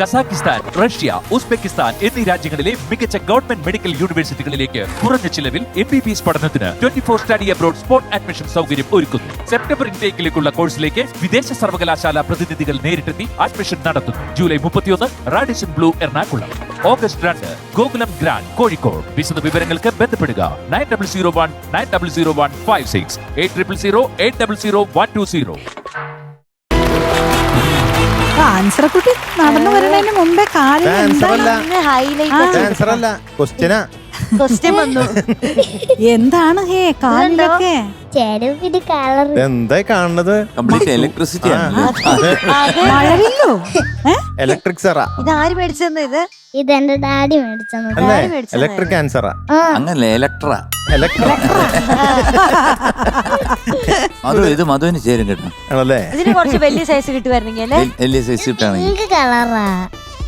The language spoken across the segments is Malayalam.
കസാക്കിസ്ഥാൻ, റഷ്യ, ഉസ്ബെക്കിസ്ഥാൻ എന്നീ രാജ്യങ്ങളിലെ മികച്ച ഗവൺമെന്റ് മെഡിക്കൽ യൂണിവേഴ്സിറ്റികളിലേക്ക് കുറഞ്ഞ ചിലവിൽ MBBS പഠനത്തിന് 24 സ്റ്റഡി അബ്രോഡ് സ്പോട്ട് അഡ്മിഷൻ സൗകര്യം ഒരുക്കുന്നു. സെപ്റ്റംബർ ഇൻടേക്കിലേക്കുള്ള കോഴ്സിലേക്ക് വിദേശ സർവകലാശാല പ്രതിനിധികൾ നേരിട്ടെത്തി അഡ്മിഷൻ നടത്തുന്നു. July 31 Radisson Blu Ernakulam, August 2 Gokulam grand Kozhikode. വിശദ വിവരങ്ങൾക്ക് ബന്ധപ്പെടുക 9001900156 8000800120. ആൻസർ കുട്ടി നടന്നു വരുന്നതിന് മുമ്പേ കാലിൽ ക്വസ്റ്റ്യൻ വന്നു. എന്താണ് ഹേ കാലിലൊക്കെ എന്തായി കാണുന്നത്? കംപ്ലീറ്റ് ഇലക്ട്രിസിറ്റി മഴവില്ലോ ഇലക്ട്രിക് സെറ. ഇതാര് മേടിച്ചെന്ന്? ഇത് എന്റെ ഡാഡി മേടിച്ചെന്ന്. ഇലക്ട്രിക് ആൻസറാ. അങ്ങനെ ഇലക്ട്ര ഇത് മധുവിന് ചേരും കേട്ടോ. ആണല്ലേ? ഇതിന് കുറച്ച് വലിയ സൈസ് കിട്ടുമായിരുന്നെങ്കിൽ വലിയ സൈസ് കിട്ടാണെങ്കിൽ കളറാ.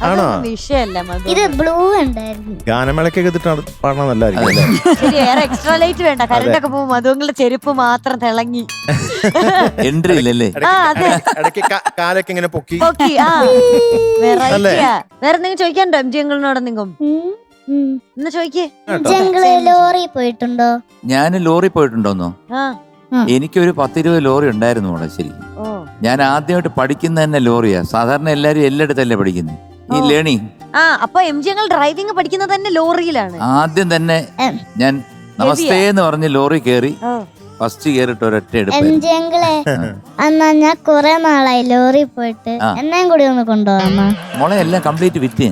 ആണോ? വിഷയല്ല മധു. ഇത് ബ്ലൂ ഉണ്ടായിരുന്നു. ഗാനമേളക്കൊക്കെ പാടണം നല്ലതായിരിക്കും. ശരി, വേറെ എക്സ്ട്രാ ലൈറ്റ് വേണ്ട. കറണ്ട് ഒക്കെ പോകും. മധുങ്ങളുടെ ചെരുപ്പ് മാത്രം തിളങ്ങി. എൻട്രി ഇല്ലല്ലേ? ഇടയ്ക്ക് കാലൊക്കെ ഇങ്ങനെ പൊക്കി. വേറെ എന്തെങ്കിലും ചോദിക്കാനുണ്ടോ MG അങ്കിളിനോട്? എന്തെങ്കിലും എന്നാ ചോദിക്കേ. ലോറി പോയിട്ടുണ്ടോ? ഞാൻ ലോറി പോയിട്ടുണ്ടോന്നോ? എനിക്കൊരു 10-20 ലോറി ഉണ്ടായിരുന്നു അവിടെ. ശരിക്കും ഞാൻ ആദ്യമായിട്ട് പഠിക്കുന്ന തന്നെ ലോറിയാ. സാധാരണ എല്ലാരും എല്ലായിടത്തല്ലേ പഠിക്കുന്നത് ഈ ലേണിംഗ്. അപ്പൊ MG അങ്കിൾ ഡ്രൈവിംഗ് പഠിക്കുന്നത് തന്നെ ലോറിയിലാണ്. ആദ്യം തന്നെ ഞാൻ നമസ്തേ എന്ന് പറഞ്ഞ് ലോറി കയറി. ഫസ്റ്റ് കയറിട്ട് ഒരൊറ്റ എടുപ്പ്. എന്നാ ഞാൻ കുറെ നാളായി ലോറി പോയിട്ട് എന്നെയും കൂടി ഒന്ന് കൊണ്ടുപോകാം. മോളെ എല്ലാം കംപ്ലീറ്റ് വിറ്റ്.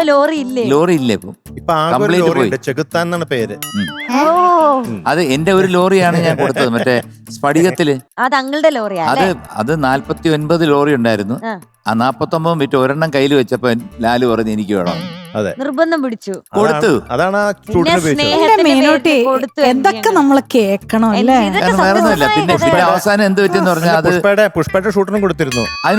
ലോറി ഇല്ലേ? ലോറി ഇല്ലേ ഇപ്പൊ കംപ്ലീറ്റ് പോയി. ചെകുത്താൻ എന്നാണ് പേര്. അത് എന്റെ ഒരു ലോറിയാണ് ഞാൻ കൊടുത്തത്. മറ്റേ സ്ഫടികത്തില്. അത് അങ്കിളുടെ ലോറിയാ? അത് 49 ലോറി ഉണ്ടായിരുന്നു. ആ 49 വിറ്റ് ഒരെണ്ണം കയ്യിൽ വെച്ചപ്പോ ലാലു പറഞ്ഞു എനിക്ക് വേണം. അതെ, നിർബന്ധം പിടിച്ചു കൊടുത്തു. അതാണ് എന്തൊക്കെ നമ്മള് കേക്കണം അല്ലേ? വേറൊന്നുമില്ല. പിന്നെ അവസാനം എന്ത് പറ്റിയെന്ന് പറഞ്ഞാൽ അത് പുഷ്പയുടെ ഷൂട്ടിനും കൊടുത്തിരുന്നു. അത്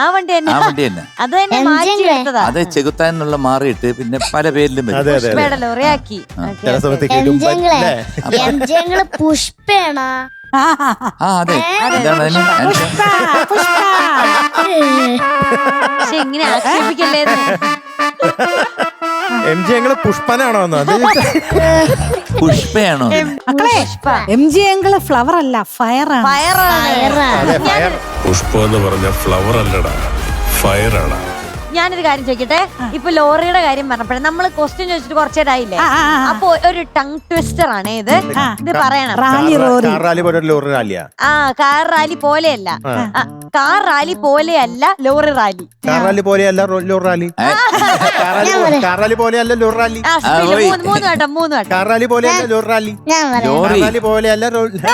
ആ വണ്ടി തന്നെ. അത് ചെകുത്താൻ എന്നുള്ള മാറിയിട്ട് പിന്നെ പല പേരിലും പുഷ്പേണ. അതെ, എന്താണ് ഇങ്ങനെ ആക്ഷേപിക്കല്ലേ? MG അങ്കിള് പുഷ്പനാണോ? പുഷ്പയാണോ? MG അങ്കിള് ഫ്ലവർ അല്ല, ഫയർ ആണ്. പുഷ്പം എന്ന് പറഞ്ഞ ഫ്ലവർ അല്ലടാ, ഫയർ ആണ്. ഞാനൊരു കാര്യം ചോദിക്കട്ടെ. ഇപ്പൊ ലോറിയുടെ കാര്യം പറഞ്ഞപ്പോഴേ നമ്മള് ക്വസ്റ്റ്യൻ ചോദിച്ചിട്ട് കുറച്ചേരായില്ലേ? അപ്പൊ ഒരു ടങ് ട്വിസ്റ്റർ ആണ് ഇത്. ഇത് പറയണം. കാർ റാലി പോലെയല്ല. കാർ റാലി പോലെയല്ല ലോറി റാലി. കാർ റാലി പോലെയല്ല ലോറി റാലി. കാർ റാലി പോലെയല്ല ലോറി റാലി. 3 വട്ടം. കാർ റാലി പോലെയല്ല ലോറി റാലി. റാലി പോലെയല്ല ലോറി റാലി.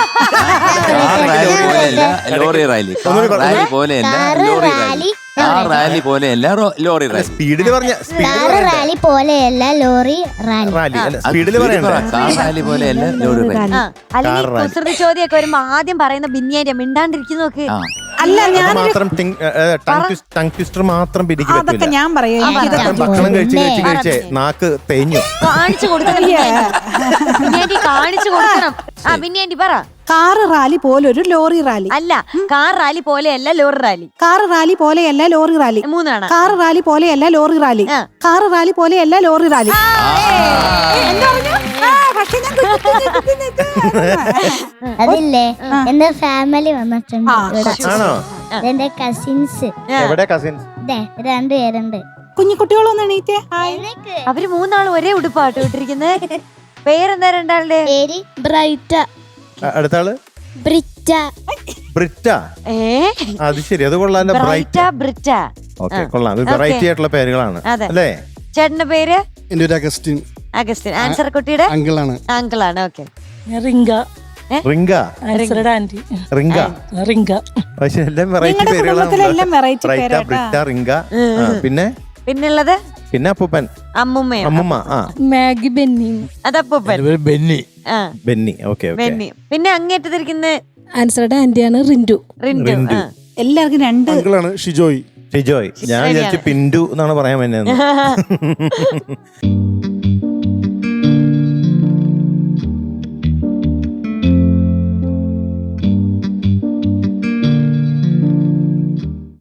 റാലി പോലെയല്ല ലോറി റാലി. റാലി പോലെയല്ല ലോറി റാലി. സ്പീഡിൽ പറഞ്ഞ റാലി പോലെയല്ല ലോറി റാലി. സ്പീഡിൽ റാലി പോലെയല്ല ലോറി റാലി. അല്ലെങ്കിൽ കുസൃതി ചോദ്യമൊക്കെ വരുമ്പോ ആദ്യം പറയുന്ന ബിന്നിയായിട്ട് മിണ്ടാണ്ടിരിക്കുന്നു നോക്ക്. അല്ല, ഞാൻ മാത്രം ടങ് ട്വിസ്റ്റർ മാത്രം പിടിക്കും. അതൊക്കെ ഞാൻ പറയാം. ഭക്ഷണം കഴിച്ച് നാക്ക് തേഞ്ഞു. കാണിച്ചു കൊടുക്കണം. കാണിച്ചു കൊടുക്കണം. ബിന്നിയാണ്ടി പറ. കാർ റാലി പോലെ ഒരു ലോറി റാലി അല്ല. കാർ റാലി പോലെയല്ല ലോറി റാലി. കാർ റാലി പോലെയല്ല ലോറി റാലി. 3 ആണ്. കാർ റാലി പോലെയല്ല ലോറി റാലി. കാർ റാലി പോലെയല്ല ലോറി റാലി. അതില്ലേ എന്റെ ഫാമിലി വന്നിട്ടുണ്ട്. എന്റെ കസിൻസ്. രണ്ടുപേരുണ്ട്. കുഞ്ഞുകുട്ടികളൊന്നും എണീറ്റേ. അവര് 3 ആളും ഒരേ ഉടുപ്പാട്ടോ ഇട്ടിരിക്കുന്നത്. പേരെന്താ രണ്ടാളുടെ? പേര് ബ്രൈറ്റ. അടുത്താള് ബ്രിറ്റ. ബ്രിറ്റ. അത് ശരി, അത് കൊള്ളാലോ. ബ്രൈറ്റ, ബ്രിറ്റ. ഓക്കെ, കൊള്ളാം. വെറൈറ്റി ആയിട്ടുള്ള പേരുകളാണ് അല്ലേ? ചേട്ടന്റെ പേര്? എന്റെ ഒരു അഗസ്റ്റിൻ. അഗസ്റ്റിൻ. ആൻസർ കുട്ടിയുടെ അങ്കിളാണ്. അങ്കിളാണ്. ഓക്കെ. റിംഗ. റിംഗ. റിംഗ. റിംഗ. പക്ഷെ എല്ലാം വെറൈറ്റി പേരുകളാണ്. ബ്രിറ്റ, റിംഗ. പിന്നുള്ളത് പിന്നെ അപ്പൂപ്പൻ, അമ്മുമ്മ. മാഗി, ബെന്നി. അത് അപ്പൂപ്പൻ. ബെന്നി. ബെന്നി. ഓക്കെ, ബെന്നി. പിന്നെ അങ്ങേറ്റത്തിരിക്കുന്ന ആൻസറുടെ ആന്റിയാണ് റിന്റു. എല്ലാവർക്കും 2 അങ്കിളാണ്. ഷിജോയ്. ഞാൻ വിചാരിച്ചു പിന്റു എന്നാണ് പറയാൻ വേണ്ടി.